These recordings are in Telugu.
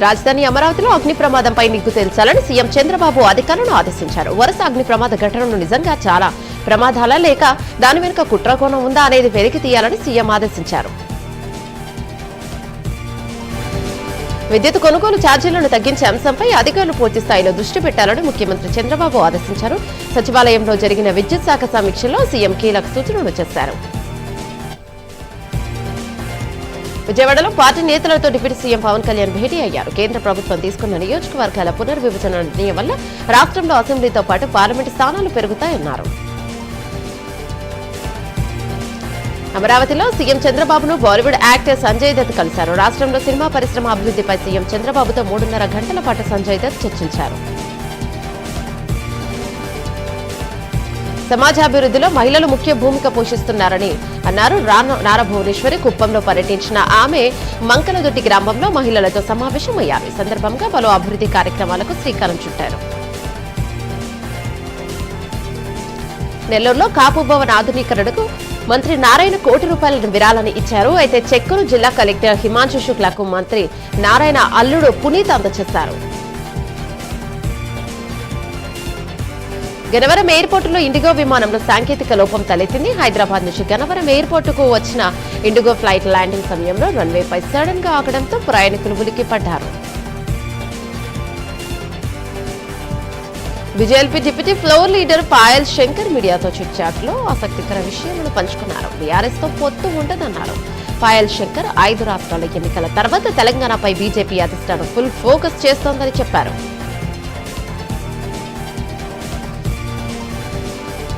రాజధాని అమరావతిలో అగ్ని ప్రమాదంపై నిగ్గు తేల్చాలని సీఎం చంద్రబాబు అధికారులను ఆదేశించారు. వరుస అగ్ని ప్రమాద ఘటనలు నిజంగా చాలా ప్రమాదాలా లేక దాని వెనుక కుట్రకోణం ఉందా అనేది వెలికి తీయాలని సీఎం ఆదేశించారు. విద్యుత్ కొనుగోలు ఛార్జీలను తగ్గించే అంశంపై అధికారులు పూర్తి స్థాయిలో దృష్టి పెట్టాలని ముఖ్యమంత్రి చంద్రబాబు ఆదేశించారు. సచివాలయంలో జరిగిన విద్యుత్ శాఖ సమీక్షలో సీఎం కీలక సూచనలు చేశారు. విజయవాడలో పార్టీ నేతలతో డిప్యూటీ సీఎం పవన్ కళ్యాణ్ భేటీ అయ్యారు. కేంద్ర ప్రభుత్వం తీసుకున్న నియోజకవర్గాల పునర్విభజన నిర్ణయం వల్ల రాష్ట్రంలో అసెంబ్లీతో పాటు పార్లమెంటు స్థానాలు పెరుగుతాయన్నారు. అమరావతిలో సీఎం చంద్రబాబును బాలీవుడ్ యాక్టర్ సంజయ్ దత్ కలిశారు. రాష్ట్రంలో సినిమా పరిశ్రమ అభివృద్ధిపై సీఎం చంద్రబాబుతో 3.5 గంటల పాటు సంజయ్ దత్ చర్చించారు. సమాజాభివృద్ధిలో మహిళలు ముఖ్య భూమిక పోషిస్తున్నారని అన్నారు. నారా భువనేశ్వరి కుప్పంలో పర్యటించిన ఆమె మంకలదొట్టి గ్రామంలో మహిళలతో సమావేశమయ్యారు. ఈ సందర్భంగా పలు అభివృద్ధి కార్యక్రమాలకు శ్రీకారం చుట్టారు. నెల్లూరులో కాపు భవన్ ఆధునీకరణకు మంత్రి నారాయణ కోటి రూపాయల విరాళాన్ని ఇచ్చారు. అయితే చెక్కును జిల్లా కలెక్టర్ హిమాంశు శుక్లాకు మంత్రి నారాయణ అల్లుడు పునీత్ అందజేశారు. గన్నవరం ఎయిర్పోర్టులో ఇండిగో విమానంలో సాంకేతిక లోపం తలెత్తింది. హైదరాబాద్ నుంచి గన్నవరం ఎయిర్పోర్టుకు వచ్చిన ఇండిగో ఫ్లైట్ ల్యాండింగ్ సమయంలో రన్వేపై సడన్ గా ఆగడంతో ప్రయాణికులు ఉలిక్కిపడ్డారు. BJP deputy floor leader Payal Shankar మీడియాతో చిట్చాట్లో ఆసక్తికర విషయాలను పంచుకున్నారు. బీఆర్ఎస్ తో పొత్తు ఉండదన్నారు. పాయల్ శంకర్ 5 రాష్ట్రాల ఎన్నికల తర్వాత తెలంగాణపై బీజేపీ అధిష్టానం ఫుల్ ఫోకస్ చేస్తోందని చెప్పారు.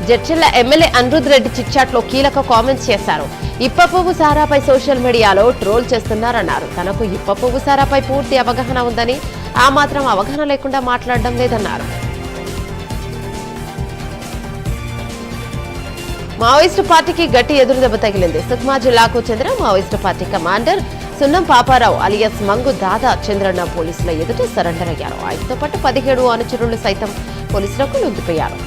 జడ్చర్ల ఎమ్మెల్యే అనిరుద్ రెడ్డి చిట్చాట్లో కీలక కామెంట్స్ చేశారు. ఇప్ప పువ్వు సారాపై సోషల్ మీడియాలో ట్రోల్ చేస్తున్నారన్నారు. తనకు ఇప్ప పువ్వు సారాపై పూర్తి అవగాహన ఉందని, ఆ మాత్రం అవగాహన లేకుండా మాట్లాడడం లేదన్నారు. మావోయిస్టు పార్టీకి గట్టి ఎదురుదెబ్బ తగిలింది. సుక్మా జిల్లాకు చెందిన మావోయిస్టు పార్టీ కమాండర్ సున్నం పాపారావు అలియాస్ మంగు దాదా చంద్రన్న పోలీసుల ఎదుట సరెండర్ అయ్యారు. ఆయనతో పాటు 17 అనుచరులు సైతం పోలీసులకు లొంగిపోయారు.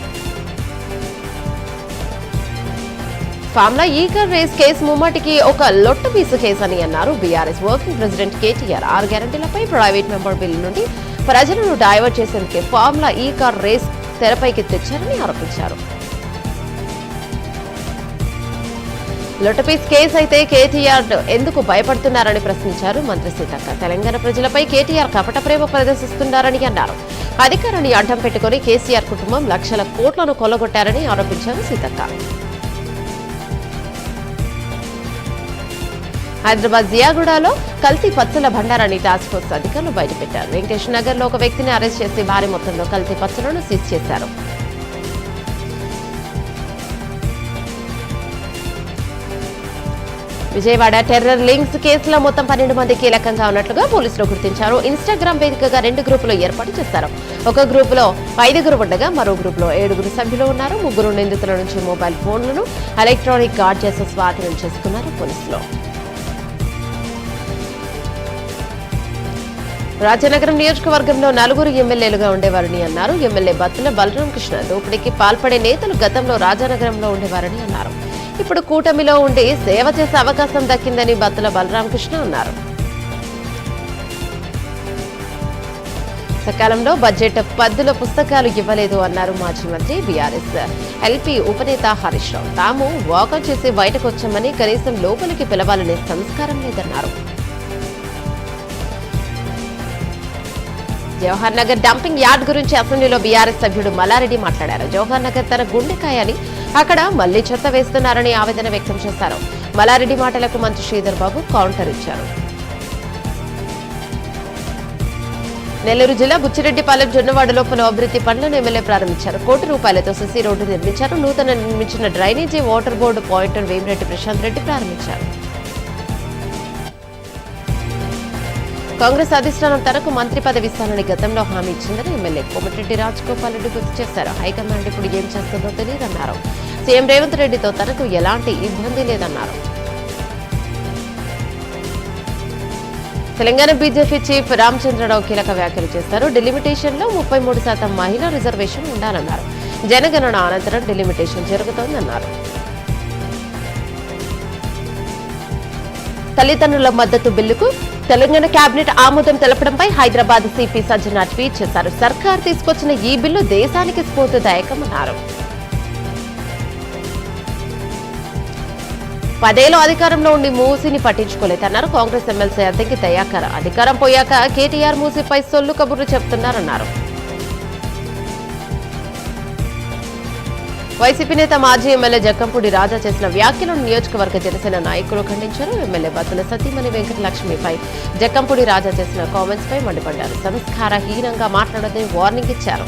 Formula E car race case ముమ్మాటికి ఒక లొట్ట పీసు కేసు అని అన్నారు. బీఆర్ఎస్ వర్కింగ్ ప్రెసిడెంట్ కేటీఆర్ 6 గ్యారంటీలపై ప్రైవేట్ మెంబర్ బిల్లు నుండి ప్రజలను డైవర్ట్ చేసేందుకే ఫార్ములా ఈ కార్ రేస్ తెరపైకి తెచ్చారని ఆరోపించారు. లొట్టపీస్ కేసు అయితే కేటీఆర్ ఎందుకు భయపడుతున్నారని ప్రశ్నించారు మంత్రి సీతక్క. తెలంగాణ ప్రజలపై కేటీఆర్ కపట ప్రేమ ప్రదర్శిస్తున్నారని అన్నారు. అధికారాన్ని అడ్డం పెట్టుకుని కేసీఆర్ కుటుంబం లక్షల కోట్లను కొల్లగొట్టారని ఆరోపించారు సీతక్క. హైదరాబాద్ జియాగూడలో కల్తీ పచ్చల భండారాన్ని టాస్క్ ఫోర్స్ అధికారులు బయటపెట్టారు. వెంకటేష్ నగర్ లో ఒక వ్యక్తిని అరెస్ట్ చేసి భారీ మొత్తంలో కల్తీ పచ్చలను సీజ్ చేశారు. విజయవాడ టెర్రర్ లింక్స్ కేసులో మొత్తం 12 మంది కీలకంగా ఉన్నట్లుగా పోలీసులు గుర్తించారు. ఇన్స్టాగ్రామ్ వేదికగా 2 గ్రూపులు ఏర్పాటు చేశారు. ఒక గ్రూపులో 5 ఉండగా మరో గ్రూపులో 7 సభ్యులు ఉన్నారు. 3 నిందితుల నుంచి మొబైల్ ఫోన్లను, ఎలక్ట్రానిక్ గాడ్జెట్స్ స్వాధీనం చేసుకున్నారు పోలీసులు. రాజనగరం నియోజకవర్గంలో 4 ఎమ్మెల్యేలుగా ఉండేవారని అన్నారు. ఎమ్మెల్యే బత్తుల బలరామకృష్ణ దోపిడీకి పాల్పడే నేతలు గతంలో రాజనగరంలో ఉండేవారని అన్నారు. ఇప్పుడు కూటమిలో ఉండి సేవ చేసే అవకాశం దక్కిందని బత్తుల బలరామకృష్ణ అన్నారు. సకాలంలో బడ్జెట్ పద్దుల పుస్తకాలు ఇవ్వలేదు అన్నారు మాజీ మంత్రి బీఆర్ఎస్ ఎల్పీ ఉపనేత హరీష్ రావు. తాము వాకౌట్ చేసి బయటకు వచ్చామని, కనీసం లోపలికి పిలవాలనే సంస్కారం లేదన్నారు. జవహర్ నగర్ డంపింగ్ యార్డ్ గురించి అసెంబ్లీలో బీఆర్ఎస్ సభ్యుడు మల్లారెడ్డి మాట్లాడారు. జవహర్ నగర్ తన గుండెకాయని, అక్కడ మళ్లీ చెత్త వేస్తున్నారని ఆవేదన వ్యక్తం చేశారు. మల్లారెడ్డి మాటలకు మంత్రి శ్రీధర్ బాబు కౌంటర్ ఇచ్చారు. నెల్లూరు జిల్లా బుచ్చిరెడ్డిపాలెం జొన్నవాడలో పలు అభివృద్ధి పనులను ఎమ్మెల్యే ప్రారంభించారు. 1 కోటి రూపాయలతో సిసి రోడ్డు నిర్మించారు. నూతన నిర్మించిన drainage water board point Vemireddy Prashanth Reddy ప్రారంభించారు. కాంగ్రెస్ అధిష్టానం తనకు మంత్రి పదవి ఇస్తానని గతంలో హామీ ఇచ్చిందని ఎమ్మెల్యే కోమటిరెడ్డి రాజగోపాల్ రెడ్డి గుర్తు చేశారు. హైకమాండ్ ఇప్పుడు ఏం చేస్తుందో తెలియదన్నారు. సీఎం రేవంత్ రెడ్డితో తనకు ఎలాంటి ఇబ్బంది లేదన్నారు. తెలంగాణ బీజేపీ చీఫ్ రామచంద్రరావు కీలక వ్యాఖ్యలు చేశారు. డిలిమిటేషన్ లో 33% మహిళా రిజర్వేషన్ ఉండాలన్నారు. జనగణన అనంతరం డిలిమిటేషన్ జరుగుతోందన్నారు. తల్లిదండ్రుల మద్దతు బిల్లుకు తెలంగాణ కేబినెట్ ఆమోదం తెలపడంపై హైదరాబాద్ సిపి సజ్జన ట్వీట్ చేశారు. సర్కార్ తీసుకొచ్చిన ఈ బిల్లు దేశానికి స్ఫూర్తిదాయకమన్నారు. 10 ఏళ్లు అధికారంలో ఉండి మూసిని పట్టించుకోలేదన్నారు కాంగ్రెస్ ఎమ్మెల్సీ అద్దెకి దయాకర్. అధికారం పోయాక కేటీఆర్ మూసిపై సొల్లు కబుర్లు చెప్తున్నారన్నారు. వైసీపీ నేత మాజీ ఎమ్మెల్యే జక్కంపూడి రాజా చేసిన వ్యాఖ్యలను నియోజకవర్గ జనసేన నాయకులు ఖండించారు. ఎమ్మెల్యే బత్తుల సతీమణి వెంకటలక్ష్మిపై జక్కంపూడి రాజా చేసిన కామెంట్స్ పై మండిపడ్డారు. సంస్కారహీనంగా మాట్లాడదని వార్నింగ్ ఇచ్చారు.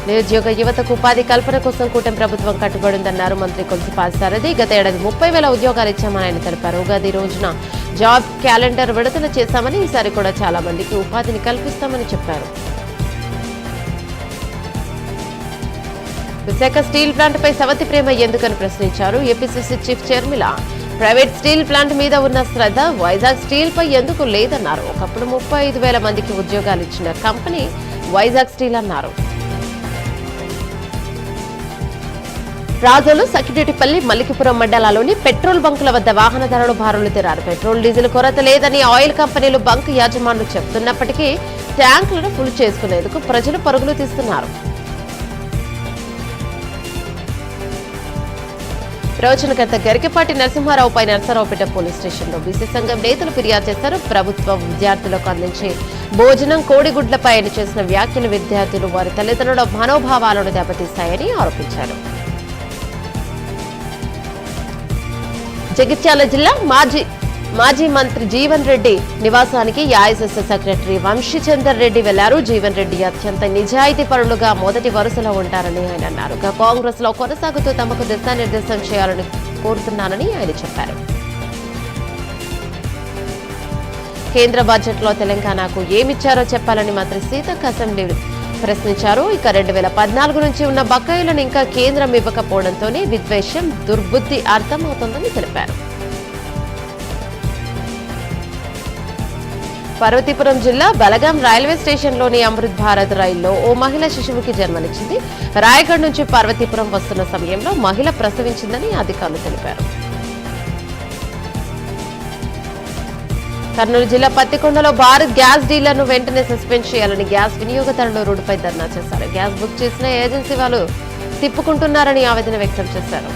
నిరుద్యోగ యువతకు ఉపాధి కల్పన కోసం కూటమి ప్రభుత్వం కట్టుబడిందన్నారు మంత్రి కొలుసుపాటి సారథి. గత ఏడాది 30,000 ఉద్యోగాలు ఇచ్చామని ఆయన తెలిపారు. ఉగాది రోజున జాబ్ క్యాలెండర్ విడుదల చేశామని, ఈసారి కూడా చాలా మందికి ఉపాధిని కల్పిస్తామని చెప్పారు. విశాఖ స్టీల్ ప్లాంట్ పై సవతి ప్రేమ ఎందుకని ప్రశ్నించారు APCC chief chairman. Private steel plant మీద ఉన్న శ్రద్ధ వైజాగ్ స్టీల్ పై ఎందుకు లేదన్నారు. ఒకప్పుడు 35,000 మందికి ఉద్యోగాలు ఇచ్చిన కంపెనీ వైజాగ్ స్టీల్ అన్నారు. రాజోలు, సకినేటిపల్లి, మల్లికిపురం మండలాల్లోని పెట్రోల్ బంకుల వద్ద వాహనదారులు బారులు తీరారు. పెట్రోల్, డీజిల్ కొరత లేదని ఆయిల్ కంపెనీలు బంక్ యాజమానులు చెబుతున్నప్పటికీ ట్యాంకులను ఫుల్ చేసుకునేందుకు ప్రజలు పరుగులు తీస్తున్నారు. ప్రవచనకర్త గరికపాటి నరసింహారావుపై నరసరావుపేట పోలీస్ స్టేషన్లో బీసీ సంఘం నేతలు ఫిర్యాదు చేశారు. ప్రభుత్వం విద్యార్థులకు అందించే భోజనం, కోడిగుడ్లపై ఆయన చేసిన వ్యాఖ్యలు విద్యార్థులు వారి తల్లిదండ్రుల మనోభావాలను దెబ్బతీస్తాయని ఆరోపించారు. జగిత్యాల జిల్లా మాజీ మంత్రి జీవన్ రెడ్డి నివాసానికి ఏఐసీసీ సెక్రటరీ వంశీచందర్ రెడ్డి వెళ్లారు. జీవన్ రెడ్డి అత్యంత నిజాయితీ పరులుగా మొదటి వరుసలో ఉంటారని ఆయన అన్నారు. కాంగ్రెస్ లో కొనసాగుతూ తమకు దిశానిర్దేశం చేయాలని కోరుతున్నానని ఆయన చెప్పారు. కేంద్ర బడ్జెట్ లో తెలంగాణకు ఏమిచ్చారో చెప్పాలని మంత్రి సీతక్క అసెంబ్లీ ప్రశ్నించారు. ఇక 2014 నుంచి ఉన్న బకాయిలను ఇంకా కేంద్రం ఇవ్వకపోవడంతోనే విద్వేషం, దుర్బుద్ధి అర్థమవుతోందని తెలిపారు. పార్వతీపురం జిల్లా బలగాం రైల్వే స్టేషన్లోని అమృత్ భారత్ రైల్లో ఓ మహిళ శిశువుకి జన్మనిచ్చింది. రాయగఢ్ నుంచి పార్వతీపురం వస్తున్న సమయంలో మహిళ ప్రసవించిందని అధికారులు తెలిపారు. కర్నూలు జిల్లా పత్తికొండలో భారత్ గ్యాస్ డీలర్ను వెంటనే సస్పెండ్ చేయాలని గ్యాస్ వినియోగదారులు రోడ్డుపై ధర్నా చేశారు. గ్యాస్ బుక్ చేసిన ఏజెన్సీ వాళ్ళు తిప్పుకుంటున్నారని ఆవేదన వ్యక్తం చేశారు.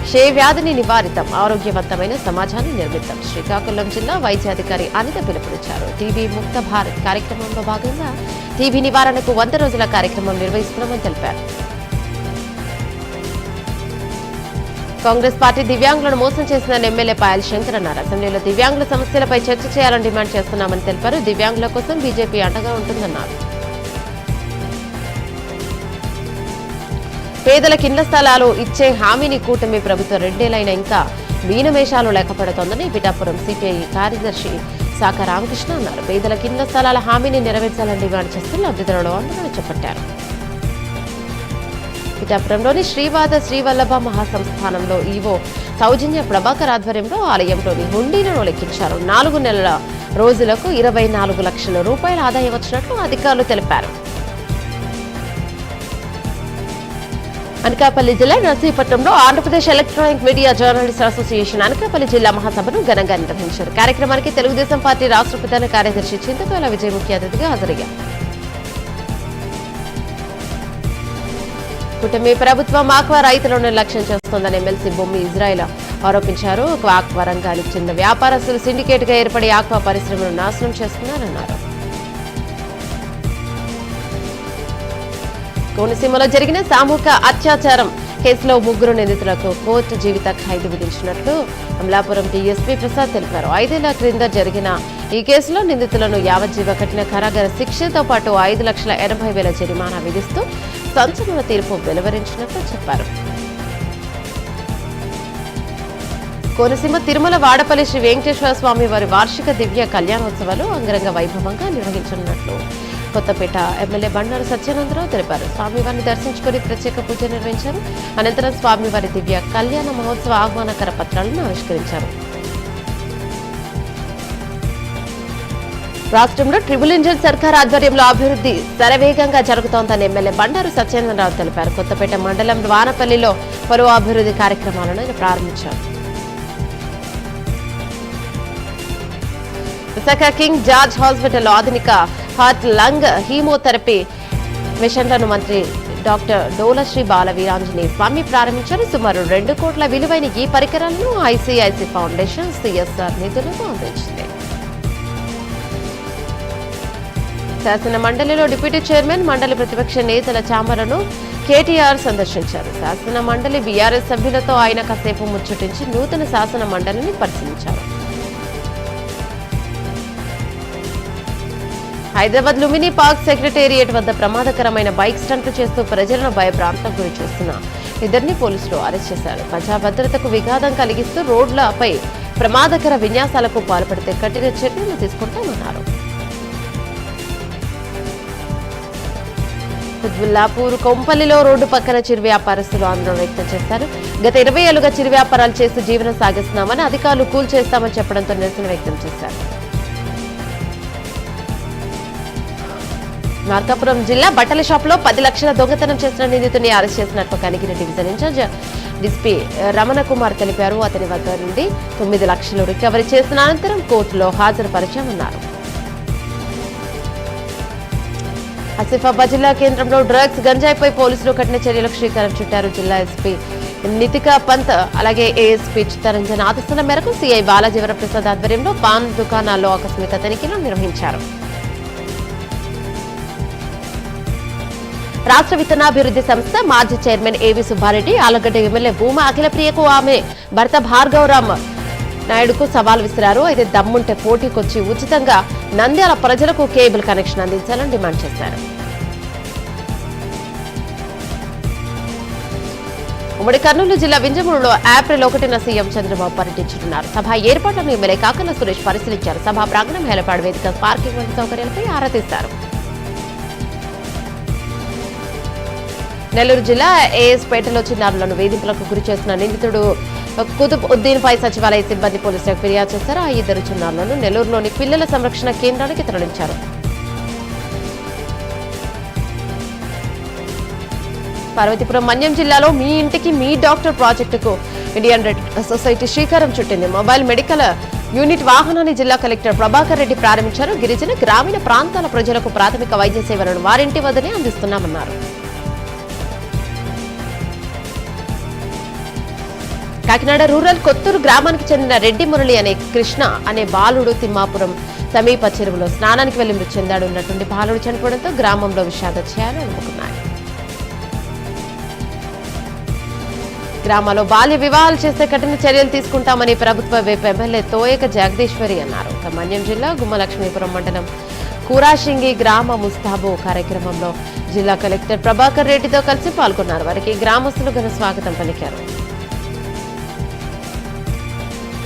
క్షయ వ్యాధిని నివారితం, ఆరోగ్యవంతమైన సమాజాన్ని నిర్మిద్దాం. శ్రీకాకుళం జిల్లా వైద్యాధికారి అనిత పిలుపునిచ్చారు. టీబీ ముక్త భారత్ కార్యక్రమంలో భాగంగా టీబీ నివారణకు 100 రోజుల కార్యక్రమం నిర్వహిస్తున్నామని తెలిపారు. కాంగ్రెస్ పార్టీ దివ్యాంగులను మోసం చేసిందని ఎమ్మెల్యే పాయల్ శంకర్ అన్నారు. అసెంబ్లీలో దివ్యాంగుల సమస్యలపై చర్చ చేయాలని డిమాండ్ చేస్తున్నామని తెలిపారు. దివ్యాంగుల కోసం బీజేపీ అండగా ఉంటుందన్నారు. పేదలకు ఇళ్ల స్థలాలు ఇచ్చే హామీని కూటమి ప్రభుత్వం 2 ఏళ్లైనా ఇంకా మీనమేషాలు లెక్కపెడుతోందని పిఠాపురం సిపిఐ కార్యదర్శి శాఖ రామకృష్ణ అన్నారు. పేదలకు ఇళ్ల స్థలాల హామీని నెరవేర్చాలని డిమాండ్ చేస్తూ లబ్ధిదారులు ఆందోళన చేపట్టారు. పిఠాపురంలోని శ్రీవాద శ్రీవల్లభ మహాసంస్థానంలో ఈవో సౌజన్య ప్రభాకర్ ఆధ్వర్యంలో ఆలయంలోని హుండీలను లెక్కించారు. 4 నెలల రోజులకు 24 లక్షల రూపాయల ఆదాయం వచ్చినట్లు అధికారులు తెలిపారు. అనకాపల్లి జిల్లా నర్సీపట్నంలో Andhra Pradesh electronic media journalist association Anakapalli జిల్లా మహాసభను ఘనంగా నిర్వహించారు. కార్యక్రమానికి తెలుగుదేశం పార్టీ రాష్ట్ర ప్రధాన కార్యదర్శి చింతకాయల విజయ్ ముఖ్య అతిథిగా హాజరయ్యారు. కూటమి ప్రభుత్వం ఆక్వా రైతులను నిర్లక్ష్యం చేస్తోందని ఎమ్మెల్సీ బొమ్మి ఇజ్రాయిల్ ఆరోపించారు. ఆక్వా రంగానికి చెందిన వ్యాపారస్తులు సిండికేట్ గా ఏర్పడి ఆక్వా పరిశ్రమను నాశనం చేస్తున్నారన్నారు. కోనసీమలో జరిగిన సామూహిక అత్యాచారం కేసులో 3 నిందితులకు కోర్టు జీవిత ఖైదు విధించినట్లు అమలాపురం డీఎస్పీ ప్రసాద్ తెలిపారు. 5 ఏళ్ల క్రింద జరిగిన ఈ కేసులో నిందితులను యావజ్జీవ కఠిన కారాగార శిక్షతో పాటు 5,80,000 జరిమానా విధిస్తూ సంచలన తీర్పు వెలువరించినట్లు చెప్పారు. కోనసీమ తిరుమల వాడపల్లి శ్రీ వెంకటేశ్వర స్వామి వారి వార్షిక దివ్య కళ్యాణోత్సవాలు అంగరంగ వైభవంగా నిర్వహించనున్నట్లు కొత్తపేట ఎమ్మెల్యే బండారు సత్యానందరావు తెలిపారు. స్వామివారిని దర్శించుకుని ప్రత్యేక పూజ నిర్వహించారు. అనంతరం స్వామివారి దివ్య కళ్యాణ మహోత్సవ ఆహ్వానకర పత్రాలను ఆవిష్కరించారు. రాష్ట్రంలో ట్రిపుల్ ఇంజిన్ సర్కార్ ఆధ్వర్యంలో అభివృద్ధి శరవేగంగా జరుగుతోందని ఎమ్మెల్యే బండారు సత్యేంద్రరావు తెలిపారు. కొత్తపేట మండలం వానపల్లిలో పలు అభివృద్ధి కార్యక్రమాలను ఆయన ప్రారంభించారు. విశాఖ కింగ్ జార్జ్ హాస్పిటల్లో ఆధునిక హార్ట్ లంగ్ హీమోథెరపీ మిషన్లను మంత్రి డాక్టర్ డోలశ్రీ బాలవీరాంజనేయ స్వామి ప్రారంభించారు. సుమారు 2 కోట్ల విలువైన ఈ పరికరాలను ఐసీఐసీ ఫౌండేషన్ సిఎస్ఆర్ నిధులతో అందించింది. శాసన మండలిలో డిప్యూటీ చైర్మన్, మండలి ప్రతిపక్ష నేతల చాంబర్లను కేటీఆర్ సందర్శించారు. శాసన మండలి బీఆర్ఎస్ సభ్యులతో ఆయన కాసేపు ముచ్చటించి నూతన శాసన మండలిని పరిశీలించారు. హైదరాబాద్ లుంబినీ పార్క్ సెక్రటేరియట్ వద్ద ప్రమాదకరమైన బైక్ స్టంట్లు చేస్తూ ప్రజలను భయభ్రాంతకు గురి చేస్తున్న 2 పోలీసులు అరెస్ట్ చేశారు. ప్రజా భద్రతకు విఘాతం కలిగిస్తూ రోడ్లపై ప్రమాదకర విన్యాసాలకు పాల్పడితే కఠిన చర్యలు తీసుకుంటామన్నారు. కుత్బుల్లాపూర్ కొంపల్లిలో రోడ్డు పక్కన చిరు వ్యాపారస్తులు ఆందోళన వ్యక్తం చేశారు. గత 20 ఏళ్లుగా చిరు వ్యాపారాలు చేస్తూ జీవనం సాగిస్తున్నామని, అధికారులు కూల్చేస్తామని చెప్పడంతో నిరసన వ్యక్తం చేశారు. మార్కాపురం జిల్లా బట్టల షాప్ లో 10 లక్షల దొంగతనం చేసిన నిందితుడిని అరెస్ట్ చేసినట్లు కనిగిరి డివిజన్ ఇన్ఛార్జ్ డిస్పీ రమణ కుమార్ తెలిపారు. అతని వద్ద నుండి 9 లక్షలు రికవరీ చేసిన అనంతరం కోర్టులో హాజరుపరిచామన్నారు. ఆసిఫాబాద్ జిల్లా కేంద్రంలో డ్రగ్స్ గంజాయిపై పోలీసులు కఠిన చర్యలకు శ్రీకారం చుట్టారు. జిల్లా ఎస్పీ నితికా పంత్ అలాగే ఏఎస్పీ చిత్తరంజన్ ఆదేశాల మేరకు సిఐ బాలాజీ వరప్రసాద్ ఆధ్వర్యంలో పాన్ దుకాణాల్లో ఆకస్మిక తనిఖీలు నిర్వహించారు. రాష్ట్ర విత్తనాభివృద్ధి సంస్థ మాజీ చైర్మన్ ఏవి సుబ్బారెడ్డి, ఆలగడ్డ ఎమ్మెల్యే భూమా అఖిలప్రియకు ఆమె భర్త భార్గవరామ్ నాయుడుకు సవాల్ విసిరారు. అయితే దమ్ముంటే పోటీకొచ్చి ఉచితంగా నంద్యాల ప్రజలకు కేబుల్ కనెక్షన్ అందించాలని డిమాండ్ చేశారు. ఉమ్మడి కర్నూలు జిల్లా వింజమూరులో ఏప్రిల్ 1న సీఎం చంద్రబాబు పర్యటించనున్నారు. సభ ఏర్పాట్లను ఎమ్మెల్యే కాకల సురేష్ పరిశీలించారు. సభా ప్రాంగణం, హెలిపాడ్ వేదిక, పార్కింగ్ వంటి సౌకర్యాలపై ఆరా తీశారు. నెల్లూరు జిల్లా ఏఎస్పేటలో చిన్నారులను వేధింపులకు గురి చేసిన నిందితుడు కుతుబ్ ఉద్దీన్ పై సచివాలయ సిబ్బంది పోలీసులకు ఫిర్యాదు చేశారు. ఆ 2 చిన్నారులను నెల్లూరులోని పిల్లల సంరక్షణ కేంద్రానికి తరలించారు. పార్వతీపురం మన్యం జిల్లాలో మీ ఇంటికి మీ డాక్టర్ ప్రాజెక్టుకు ఇండియన్ రెడ్ సొసైటీ శ్రీకారం చుట్టింది. మొబైల్ మెడికల్ యూనిట్ వాహనాన్ని జిల్లా కలెక్టర్ ప్రభాకర్ రెడ్డి ప్రారంభించారు. గిరిజన గ్రామీణ ప్రాంతాల ప్రజలకు ప్రాథమిక వైద్య సేవలను వారింటి వద్దనే అందిస్తున్నామన్నారు. కాకినాడ రూరల్ కొత్తూరు గ్రామానికి చెందిన రెడ్డి మురళి అనే కృష్ణ అనే బాలుడు తిమ్మాపురం సమీప చెరువులో స్నానానికి వెళ్లి మృతి చెందాడు. ఉన్నటువంటి బాలుడు చనిపోవడంతో గ్రామంలో విషాద ఛాయలు అలుముకున్నాయి. గ్రామాల్లో బాల్య వివాహాలు చేస్తే కఠిన చర్యలు తీసుకుంటామని ప్రభుత్వ వైపు ఎమ్మెల్యే తోయక జగదీశ్వరి అన్నారు. మన్యం జిల్లా గుమ్మలక్ష్మీపురం మండలం కూరాషింగి గ్రామ ముస్తాబు కార్యక్రమంలో జిల్లా కలెక్టర్ ప్రభాకర్ రెడ్డితో కలిసి పాల్గొన్నారు. వారికి గ్రామస్తులు ఘన స్వాగతం పలికారు.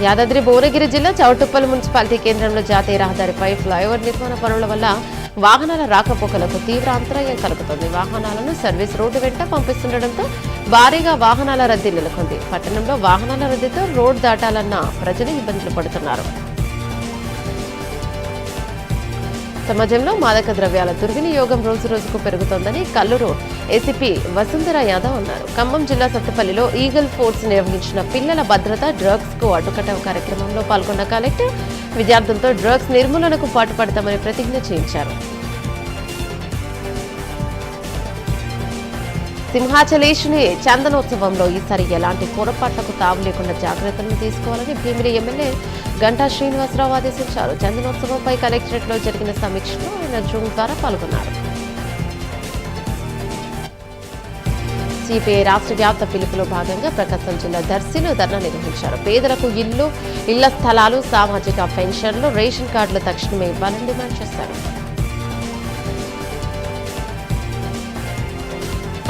యాదాద్రి భువనగిరి జిల్లా చౌటుప్పల్ మున్సిపాలిటీ కేంద్రంలో జాతీయ రహదారిపై ఫ్లైఓవర్ నిర్మాణ పనుల వల్ల వాహనాల రాకపోకలకు తీవ్ర అంతరాయం కలుగుతోంది. వాహనాలను సర్వీస్ రోడ్డు వెంట పంపిస్తుండటంతో భారీగా వాహనాల రద్దీ నెలకొంది. పట్టణంలో వాహనాల రద్దీతో రోడ్డు దాటాలన్న ప్రజలు ఇబ్బందులు పడుతున్నారు. సమాజంలో మాదక ద్రవ్యాల దుర్వినియోగం రోజు రోజుకు పెరుగుతోందని కల్లూరు ఏసీపీ వసుంధర యాదవ్ అన్నారు. ఖమ్మం జిల్లా సత్తుపల్లిలో ఈగల్ ఫోర్స్ నిర్వహించిన పిల్లల భద్రత డ్రగ్స్ కు అడ్డుకట్ట కార్యక్రమంలో పాల్గొన్న కలెక్టర్ విద్యార్థులతో డ్రగ్స్ నిర్మూలనకు పాటుపడతామని ప్రతిజ్ఞ చేయించారు. సింహాచలేశుని చందనోత్సవంలో ఈసారి ఎలాంటి పొరపాట్లకు తావు లేకుండా జాగ్రత్తలు తీసుకోవాలని భీమిలి ఎమ్మెల్యే గంటా శ్రీనివాసరావు ఆదేశించారు. చందనోత్సవంపై కలెక్టరేట్ లో జరిగిన సమీక్షలో ఆయన జూమ్ ద్వారా పాల్గొన్నారు. సిపిఐ రాష్ట్ర వ్యాప్త పిలుపులో భాగంగా ప్రకాశం జిల్లా దర్శిలో ధర్నా నిర్వహించారు. పేదలకు ఇళ్ల స్థలాలు, సామాజిక పెన్షన్లు, రేషన్ కార్డులు తక్షణమే ఇవ్వాలని డిమాండ్ చేశారు.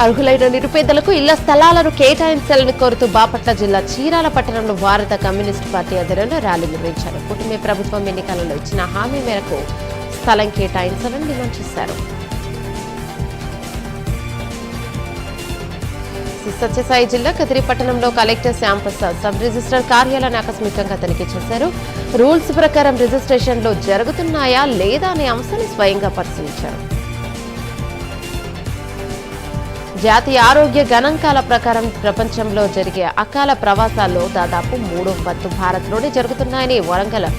అర్హులైన నిరుపేదలకు ఇళ్ల స్థలాలను కేటాయించాలని కోరుతూ బాపట్ల జిల్లా చీరాల పట్టణంలో భారత కమ్యూనిస్టు పార్టీ ఆధ్వర్యంలో ర్యాలీ నిర్వహించారు. కూటమి ప్రభుత్వం ఎన్నికలలో ఇచ్చిన హామీ మేరకు స్థలం కేటాయించాలని డిమాండ్ చేశారు. సత్యసాయి జిల్లా కదిరి పట్టణంలో కలెక్టర్ శ్యాంప్రసాద్ సబ్ రిజిస్టర్ కార్యాలయాన్ని ఆకస్మికంగా తనిఖీ చేశారు. రూల్స్ ప్రకారం రిజిస్ట్రేషన్లు జరుగుతున్నాయా లేదా అనే అంశాన్ని స్వయంగా పరిశీలించారు. జాతీయ ఆరోగ్య గణాంకాల ప్రకారం ప్రపంచంలో జరిగే అకాల ప్రవాసాల్లో దాదాపు 3/4 భారత్లోనే జరుగుతున్నాయని వరంగల్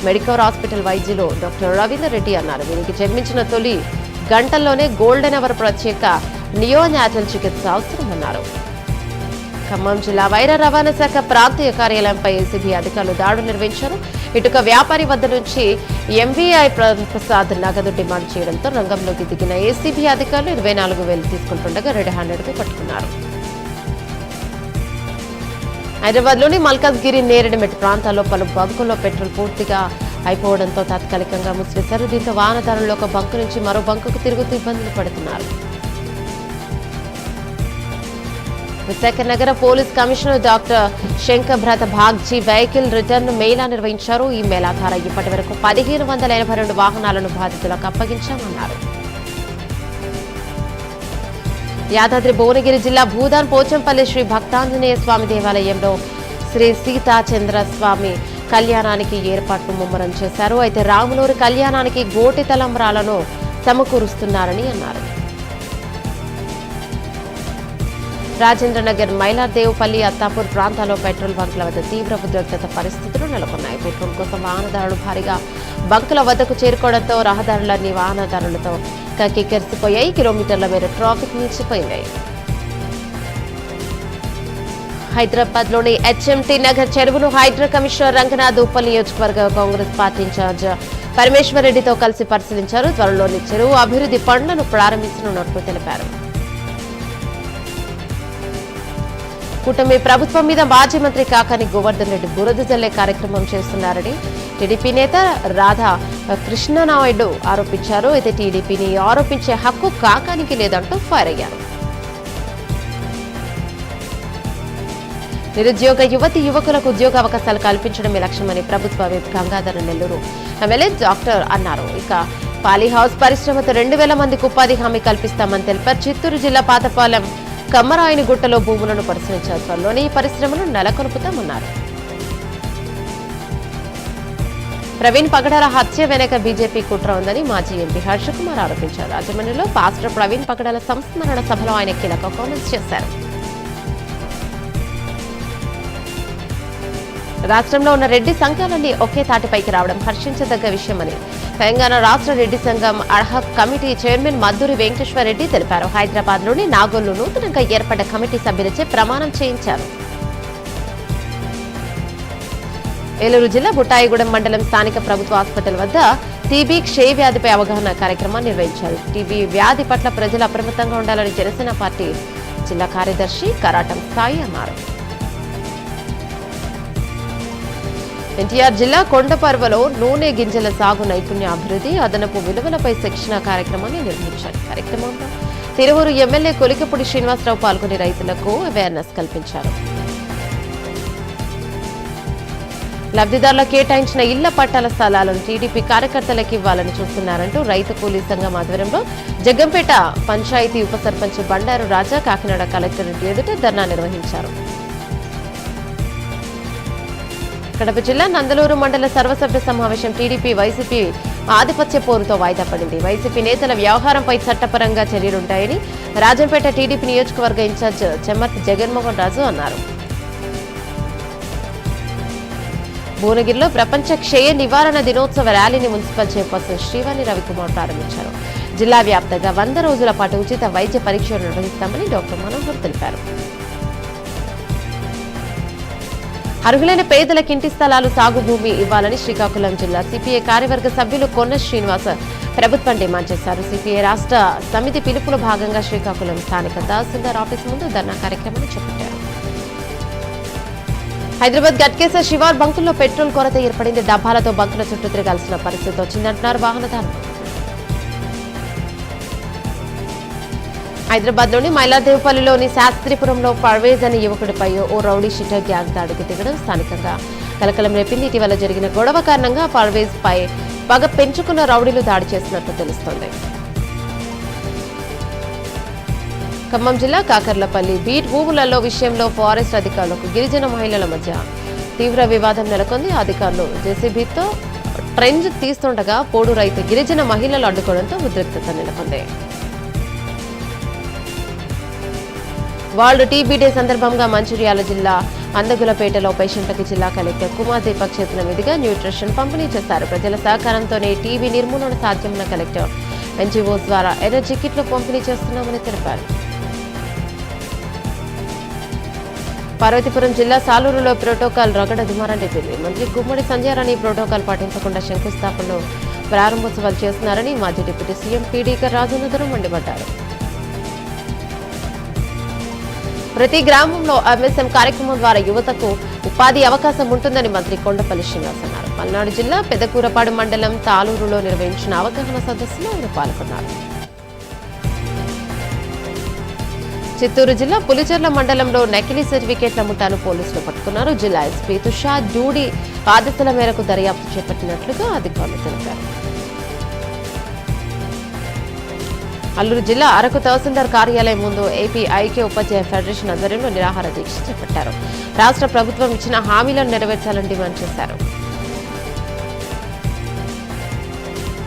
మెడికల్ హాస్పిటల్ వైద్యులు డాక్టర్ రవీందర్ రెడ్డి అన్నారు. దీనికి జన్మించిన తొలి గంటల్లోనే గోల్డెన్ అవర్ ప్రత్యేక నియోనాటల్ చికిత్స అవసరమన్నారు. ఖమ్మం జిల్లా వైర రవాణా శాఖ ప్రాంతీయ కార్యాలయంపై ఏసీబీ అధికారులు దాడులు నిర్వహించారు. ఇటుక వ్యాపారి వద్ద నుంచి ఎంవీఐ ప్రసాద్ నగదు డిమాండ్ చేయడంతో రంగంలోకి దిగిన ఏసీబీ అధికారులు 24,000 తీసుకుంటుండగా రెడ్ హ్యాండెడ్గా పట్టుకున్నారు. హైదరాబాద్లోని మల్కాజ్గిరి నేరేడుమెట్ ప్రాంతాల్లో పలు బంకుల్లో పెట్రోల్ పూర్తిగా అయిపోవడంతో తాత్కాలికంగా మూసివేశారు. దీంతో వాహనదారులు ఒక బంకు నుంచి మరో బంకుకు తిరుగుతూ ఇబ్బందులు పడుతున్నారు. విశాఖ నగర police commissioner doctor Shankhabrata Bagchi vehicle return mela నిర్వహించారు. ఈ మేళా ద్వారా ఇప్పటి వరకు 1,582 వాహనాలను బాధితులకు అప్పగించామన్నారు. యాదాద్రి భువనగిరి జిల్లా భూదాన్ పోచంపల్లి శ్రీ భక్తాంజనేయ స్వామి దేవాలయంలో శ్రీ సీతాచంద్ర స్వామి కళ్యాణానికి ఏర్పాట్లు ముమ్మరం చేశారు. అయితే రాములూరి కళ్యాణానికి గోటి తలంబ్రాలను సమకూరుస్తున్నారని అన్నారు. రాజేంద్రనగర్ మైలార్దేవుపల్లి అత్తాపూర్ ప్రాంతాల్లో పెట్రోల్ బంకుల వద్ద తీవ్ర ఉద్రిక్తత పరిస్థితులు నెలకొన్నాయి. పెట్రోల్ కోసం వాహనదారులు భారీగా బంకుల వద్దకు చేరుకోవడంతో రహదారులన్నీ వాహనదారులతో కిక్కిరిసిపోయాయి. కిలోమీటర్ల మేర ట్రాఫిక్ నిలిచిపోయింది. హైదరాబాద్ లోని హెచ్ఎంటీ నగర్ చెరువును హైడ్రా కమిషనర్ రంగనాథ్ ఉప్పల్ నియోజకవర్గ కాంగ్రెస్ పార్టీ ఇన్ఛార్జ్ పరమేశ్వర్ రెడ్డితో కలిసి పరిశీలించారు. త్వరలోని చెరువు అభివృద్ధి పనులను ప్రారంభించనున్నట్లు తెలిపారు. కూటమి ప్రభుత్వం మీద మాజీ మంత్రి కాకాని గోవర్ధన్ రెడ్డి బురద జల్లే కార్యక్రమం చేస్తున్నారని టీడీపీ నేత రాధా కృష్ణనాయుడు ఆరోపించారు. అయితే టీడీపీని ఆరోపించే హక్కు కాకానికి లేదంటూ ఫైర్ అయ్యారు. నిరుద్యోగ యువకులకు ఉద్యోగ అవకాశాలు కల్పించడమే లక్ష్యమని ప్రభుత్వ whip Gangadhara Nellore MLA doctor అన్నారు. ఇక పాలీహౌస్ పరిశ్రమతో 2,000 మందికి ఉపాధి హామీ కల్పిస్తామని తెలిపారు. చిత్తూరు జిల్లా పాతపాలెం కమ్మరాయని గుట్టలో భూములను పరిశీలించారు. త్వరలోనే ఈ పరిశ్రమను నెలకొల్పుతామన్నారు. ప్రవీణ్ పగడాల హత్య వెనక బీజేపీ కుట్ర ఉందని మాజీ ఎంపీ హర్షకుమార్ ఆరోపించారు. రాజమండ్రిలో పాస్టర్ ప్రవీణ్ పగడాల సంస్మరణ సభలో ఆయన కీలక కామెంట్స్ చేశారు. రాష్ట్రంలో ఉన్న రెడ్డి సంఘాలన్నీ ఒకే తాటిపైకి రావడం హర్షించదగ్గ విషయమని తెలంగాణ రాష్ట్ర రెడ్డి సంఘం ad hoc committee chairman Madduri Venkateshwar Reddy తెలిపారు. హైదరాబాద్ లోని నాగోల్లో నూతనంగా ఏర్పడ్డ కమిటీ సభ్యులచే ప్రమాణం చేయించారు. ఏలూరు జిల్లా బుట్టాయిగూడెం మండలం స్థానిక ప్రభుత్వ హాస్పిటల్ వద్ద టీబీ క్షయ వ్యాధిపై అవగాహన కార్యక్రమాన్ని నిర్వహించారు. టీబీ వ్యాధి పట్ల ప్రజలు అప్రమత్తంగా ఉండాలని జనసేన పార్టీ జిల్లా కార్యదర్శి కరాటం సాయి అన్నారు. ఎన్టీఆర్ జిల్లా కొండపర్వలో నూనె గింజల సాగు నైపుణ్య అభివృద్ధి అదనపు విలువలపై శిక్షణ కార్యక్రమాన్ని నిర్వహించారు. కార్యక్రమంలో తిరువూరు ఎమ్మెల్యే కొలికపూడి శ్రీనివాసరావు పాల్గొని రైతులకు అవేర్నెస్ కల్పించారు. లబ్ధిదారుల కేటాయించిన ఇళ్ల పట్టాల స్థలాలను టీడీపీ కార్యకర్తలకు ఇవ్వాలని చూస్తున్నారంటూ రైతు కూలీ సంఘం ఆధ్వర్యంలో జగ్గంపేట పంచాయతీ ఉప సర్పంచ్ బండారు రాజా కాకినాడ కలెక్టరేట్ ఎదుట ధర్నా నిర్వహించారు. కడప జిల్లా నందలూరు మండల సర్వసభ్య సమావేశం టీడీపీ వైసీపీ ఆధిపత్య పోరుతో వాయిదా పడింది. వైసీపీ నేతల వ్యవహారంపై చట్టపరంగా చర్యలుంటాయని రాజంపేట టీడీపీ నియోజకవర్గ ఇన్ఛార్జ్ చెమ్మర్తి జగన్మోహన్ రాజు అన్నారు. భువనగిరిలో ప్రపంచ క్షయ నివారణ దినోత్సవ ర్యాలీని మున్సిపల్ చైర్పర్సన్ శ్రీవాణి రవికుమార్ ప్రారంభించారు. జిల్లా వ్యాప్తంగా 100 రోజుల పాటు ఉచిత వైద్య పరీక్షలు నిర్వహిస్తామని డాక్టర్ మనోహర్ తెలిపారు. అర్హులైన పేదలకు ఇంటి స్థలాలు సాగు భూమి ఇవ్వాలని శ్రీకాకుళం జిల్లా సిపిఐ కార్యవర్గ సభ్యులు కొన్న శ్రీనివాస్ ప్రభుత్వం డిమాండ్ చేశారు. సిపిఐ రాష్ట్ర సమితి పిలుపులో భాగంగా శ్రీకాకుళం స్థానిక తహసీల్దార్ ఆఫీస్ ముందు ధర్నా కార్యక్రమాన్ని చేపట్టారు. హైదరాబాద్ గట్కేసర్ శివార్ బంకుల్లో పెట్రోల్ కొరత ఏర్పడింది. డబ్బాలతో బంకుల చుట్టూ తిరగాల్సిన పరిస్థితి వచ్చిందంటున్నారు వాహనదారులు. హైదరాబాద్ లోని మైలాదేవుపల్లిలోని శాస్త్రిపురంలో పర్వేజ్ అనే యువకుడిపై ఓ రౌడీ షీటర్ గ్యాంగ్ దాడికి దిగడం స్థానికంగా కలకలం రేపింది. ఇటీవల జరిగిన గొడవ కారణంగా పర్వేజ్ పై పగ పెంచుకున్న రౌడీలు దాడి చేసినట్లు తెలుస్తోంది. ఖమ్మం జిల్లా కాకర్లపల్లి బీట్ భూములలో విషయంలో ఫారెస్ట్ అధికారులకు గిరిజన మహిళల మధ్య తీవ్ర వివాదం నెలకొంది. అధికారులు జేసీబీతో ట్రెంజ్ తీస్తుండగా పోడు రైతు గిరిజన మహిళలు అడ్డుకోవడంతో ఉద్రిక్తత నెలకొంది. వరల్డ్ టీబీ డే సందర్భంగా మంచిర్యాల జిల్లా అందగులపేటలో పేషెంట్లకు జిల్లా కలెక్టర్ కుమార్ దీపక్ చేతుల మీదుగా న్యూట్రిషన్ పంపిణీ చేశారు. ప్రజల సహకారంతోనే టీబీ నిర్మూలన సాధ్యమైన కలెక్టర్ ఎన్జీఓస్ ద్వారా ఎనర్జీ కిట్లు పంపిణీ చేస్తున్నామని తెలిపారు. పార్వతీపురం జిల్లా సాలూరులో ప్రోటోకాల్ రగడ దుమారం రేపింది. మంత్రి గుమ్మడి సంజయారాణి ప్రోటోకాల్ పాటించకుండా శంకుస్థాపనలు ప్రారంభోత్సవాలు చేస్తున్నారని మాజీ డిప్యూటీ సీఎం పీడీకర్ రాజేంద్ర మండిపడ్డారు. ప్రతి గ్రామంలో ఎంఎస్ఎం కార్యక్రమం ద్వారా యువతకు ఉపాధి అవకాశం ఉంటుందని మంత్రి కొండపల్లి శ్రీనివాస్ అన్నారు. పల్నాడు జిల్లా పెదకూరపాడు మండలం తాలూరులో నిర్వహించిన అవగాహన సదస్సులో ఆయన పాల్గొన్నారు. చిత్తూరు జిల్లా పులిచెర్ల మండలంలో నకిలీ సర్టిఫికేట్ల ముఠాను పోలీసులు పట్టుకున్నారు. జిల్లా ఎస్పీ తుషార్ జూడి ఆదేశాల మేరకు దర్యాప్తు చేపట్టినట్లుగా అధికారులు తెలిపారు. అల్లూరు జిల్లా అరకు తహసీల్దార్ కార్యాలయం ముందు ఏపీ ఐక్య ఉపాధ్యాయ ఫెడరేషన్ ఆధ్వర్యంలో నిరాహార దీక్ష చేపట్టారు. రాష్ట్ర ప్రభుత్వం ఇచ్చిన హామీలను నెరవేర్చాలని డిమాండ్ చేశారు.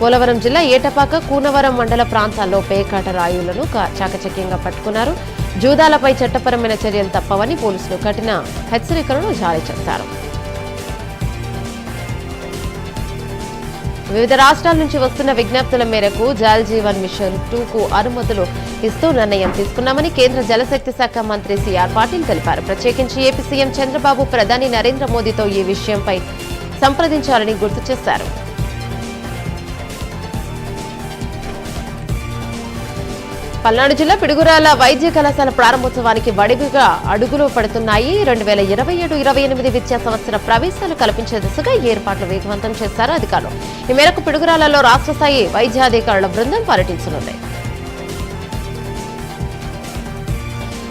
పోలవరం జిల్లా ఏటపాక కూనవరం మండల ప్రాంతాల్లో పేకాట రాయులను చాకచక్యంగా పట్టుకున్నారు. జూదాలపై చట్టపరమైన చర్యలు తప్పవని పోలీసులు కఠిన హెచ్చరికలను జారీ చేశారు. వివిధ రాష్ట్రాల నుంచి వస్తున్న విజ్ఞప్తుల మేరకు జల్ జీవన్ మిషన్ 2కు అనుమతులు ఇస్తూ నిర్ణయం తీసుకున్నామని కేంద్ర జలశక్తి శాఖ మంత్రి సిఆర్ పాటిల్ తెలిపారు. ప్రత్యేకించి ఏపీ సీఎం చంద్రబాబు ప్రధాని నరేంద్ర మోదీతో ఈ విషయంపై సంప్రదించాలని గుర్తు చేశారు. పల్నాడు జిల్లా పిడుగురాల వైద్య కళాశాల ప్రారంభోత్సవానికి వడిగా అడుగులు పడుతున్నాయి. 2027-28 విద్యా సంవత్సర ప్రవేశాలు కల్పించే దిశగా ఏర్పాట్లు వేగవంతం చేశారు అధికారులు. ఈ మేరకు పిడుగురాలలో రాష్ట్ర స్థాయి వైద్యాధికారుల బృందం పర్యటించనుంది.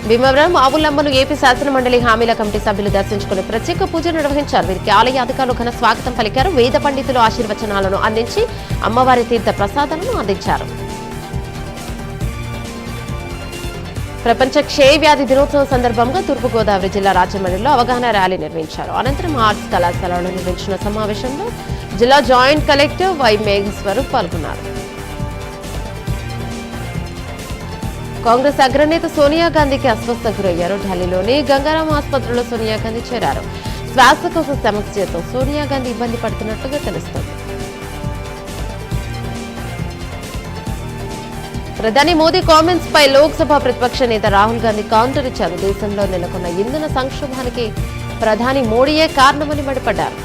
భీమవరం ఆవులమ్మను ఏపీ శాసనమండలి హామీల కమిటీ సభ్యులు దర్శించుకుని ప్రత్యేక పూజలు నిర్వహించారు. వీరికి ఆలయ అధికారులు ఘన స్వాగతం పలికారు. వేద పండితులు ఆశీర్వచనాలను అందించి అమ్మవారి తీర్థ ప్రసాదాలను అందించారు. ప్రపంచ క్షయ వ్యాధి దినోత్సవం సందర్భంగా తూర్పుగోదావరి జిల్లా రాజమండ్రిలో అవగాహన ర్యాలీ నిర్వహించారు. అనంతరం ఆర్ట్స్ కళాశాలలో నిర్వహించిన సమావేశంలో జిల్లా జాయింట్ కలెక్టర్ వై మేఘస్వరూప్ పాల్గొన్నారు. కాంగ్రెస్ అగ్రనేత సోనియా గాంధీకి అస్వస్థకు గురయ్యారు. ఢిల్లీలోని గంగారాం ఆసుపత్రిలో సోనియా గాంధీ చేరారు. శ్వాసకోశ సమస్యతో సోనియా గాంధీ ఇబ్బంది పడుతున్నట్టుగా తెలుస్తోంది. ప్రధాని మోదీ కామెంట్స్ పై లోక్సభ ప్రతిపక్ష నేత రాహుల్ గాంధీ కౌంటర్ ఇచ్చారు. దేశంలో నెలకొన్న ఇంధన సంక్షోభానికి ప్రధాని మోడీయే కారణమని మండిపడ్డారు.